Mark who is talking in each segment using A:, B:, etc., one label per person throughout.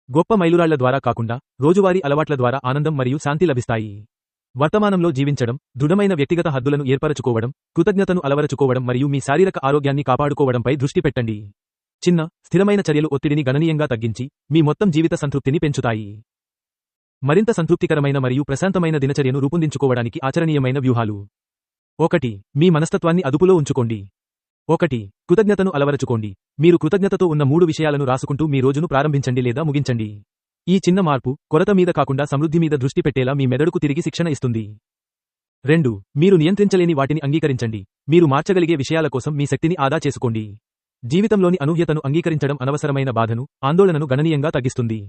A: గొప్ప మైలురాళ్ల ద్వారా కాకుండా రోజువారీ అలవాట్ల ద్వారా ఆనందం మరియు శాంతి లభిస్తాయి. వర్తమానంలో జీవించడం, దృఢమైన వ్యక్తిగత హద్దులను ఏర్పరచుకోవడం, కృతజ్ఞతను అలవరచుకోవడం మరియు మీ శారీరక ఆరోగ్యాన్ని కాపాడుకోవడంపై దృష్టి పెట్టండి. చిన్న, స్థిరమైన చర్యలు ఒత్తిడిని గణనీయంగా తగ్గించి మీ మొత్తం జీవిత సంతృప్తిని పెంచుతాయి. మరింత సంతృప్తికరమైన మరియు ప్రశాంతమైన దినచర్యను రూపొందించుకోవడానికి ఆచరణీయమైన వ్యూహాలు. 1. మీ మనస్తత్వాన్ని అదుపులో ఉంచుకోండి. 1. కృతజ్ఞతను అలవరచుకోండి. మీరు కృతజ్ఞతతో ఉన్న 3 విషయాలను రాసుకుంటూ మీ రోజును ప్రారంభించండి లేదా ముగించండి. ఈ చిన్న మార్పు, కొరత మీద కాకుండా సమృద్ధి మీద దృష్టి పెట్టేలా మీ మెదడుకు తిరిగి శిక్షణ ఇస్తుంది. 2. మీరు నియంత్రించలేని వాటిని అంగీకరించండి. మీరు మార్చగలిగే విషయాల కోసం మీ శక్తిని ఆదా చేసుకోండి. జీవితంలోని అనూహ్యతను అంగీకరించడం అనవసరమైన బాధను, ఆందోళనను గణనీయంగా తగ్గిస్తుంది.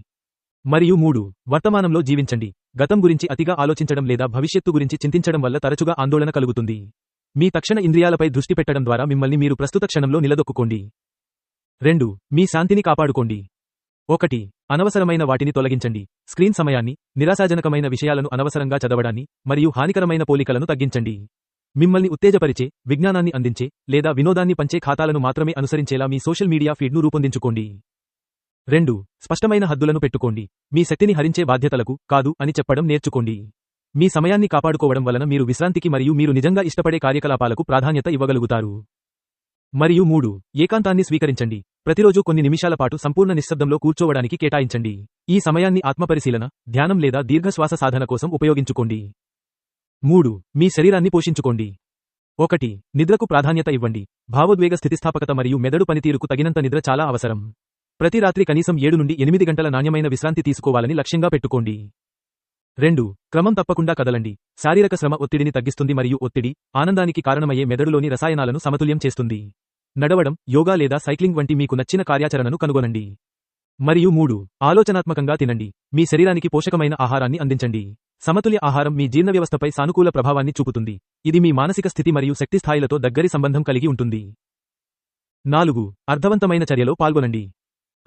A: మరియు 3. వర్తమానంలో జీవించండి. గతం గురించి అతిగా ఆలోచించడం లేదా భవిష్యత్తు గురించి చింతించడం వల్ల తరచుగా ఆందోళన కలుగుతుంది. మీ తక్షణ ఇంద్రియాలపై దృష్టి పెట్టడం ద్వారా మిమ్మల్ని మీరు ప్రస్తుత క్షణంలో నిలదొక్కుకోండి. 2. మీ శాంతిని కాపాడుకోండి. 1. అనవసరమైన వాటిని తొలగించండి. స్క్రీన్ సమయాన్ని, నిరాశాజనకమైన విషయాలను అనవసరంగా చదవడాన్ని, మరియు హానికరమైన పోలికలను తగ్గించండి. మిమ్మల్ని ఉత్తేజపరిచే, విజ్ఞానాన్ని అందించే, లేదా వినోదాన్ని పంచే ఖాతాలను మాత్రమే అనుసరించేలా మీ సోషల్ మీడియా ఫీడ్ను రూపొందించుకోండి. 2. స్పష్టమైన హద్దులను పెట్టుకోండి. మీ శక్తిని హరించే బాధ్యతలకు కాదు అని చెప్పడం నేర్చుకోండి. మీ సమయాన్ని కాపాడుకోవడం వలన మీరు విశ్రాంతికి మరియు మీరు నిజంగా ఇష్టపడే కార్యకలాపాలకు ప్రాధాన్యత ఇవ్వగలుగుతారు. మరియు 3. ఏకాంతాన్ని స్వీకరించండి. ప్రతిరోజు కొన్ని నిమిషాల పాటు సంపూర్ణ నిశ్శబ్దంలో కూర్చోవడానికి కేటాయించండి. ఈ సమయాన్ని ఆత్మపరిశీలన, ధ్యానం లేదా దీర్ఘశ్వాస సాధన కోసం ఉపయోగించుకోండి. 3. మీ శరీరాన్ని పోషించుకోండి. 1. నిద్రకు ప్రాధాన్యత ఇవ్వండి. భావోద్వేగ స్థితిస్థాపకత మరియు మెదడు పనితీరుకు తగినంత నిద్ర చాలా అవసరం. ప్రతి రాత్రి కనీసం 7 నుండి 8 గంటల నాణ్యమైన విశ్రాంతి తీసుకోవాలని లక్ష్యంగా పెట్టుకోండి. 2. క్రమం తప్పకుండా కదలండి. శారీరక శ్రమ ఒత్తిడిని తగ్గిస్తుంది మరియు ఒత్తిడి, ఆనందానికి కారణమయ్యే మెదడులోని రసాయనాలను సమతుల్యం చేస్తుంది. నడవడం, యోగా లేదా సైక్లింగ్ వంటి మీకు నచ్చిన కార్యాచరణను కనుగొనండి. మరియు 3. ఆలోచనాత్మకంగా తినండి. మీ శరీరానికి పోషకమైన ఆహారాన్ని అందించండి. సమతుల్య ఆహారం మీ జీర్ణవ్యవస్థపై సానుకూల ప్రభావాన్ని చూపుతుంది. ఇది మీ మానసిక స్థితి మరియు శక్తి స్థాయిలతో దగ్గరి సంబంధం కలిగి ఉంటుంది. 4. అర్థవంతమైన చర్యలో పాల్గొనండి.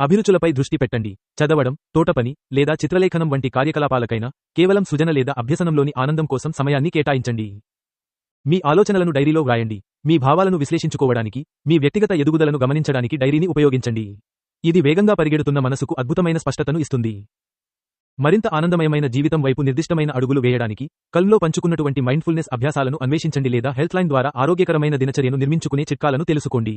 A: అభిరుచులపై దృష్టి పెట్టండి. చదవడం, తోటపని, లేదా చిత్రలేఖనం వంటి కార్యకలాపాలకైనా కేవలం సృజన లేదా అభ్యసనంలోని ఆనందం కోసం సమయాన్ని కేటాయించండి. మీ ఆలోచనలను డైరీలో వ్రాయండి. మీ భావాలను విశ్లేషించుకోవడానికి, మీ వ్యక్తిగత ఎదుగుదలను గమనించడానికి డైరీని ఉపయోగించండి. ఇది వేగంగా పరిగెడుతున్న మనసుకు అద్భుతమైన స్పష్టతను ఇస్తుంది. మరింత ఆనందమయమైన జీవితం వైపు నిర్దిష్టమైన అడుగులు వేయడానికి, కల్మ్లో పంచుకున్నటువంటి మైండ్ఫుల్నెస్ అభ్యాసాలను అన్వేషించండి లేదా హెల్త్ లైన్ ద్వారా ఆరోగ్యకరమైన దినచర్యను నిర్మించుకునే చిట్కాలను తెలుసుకోండి.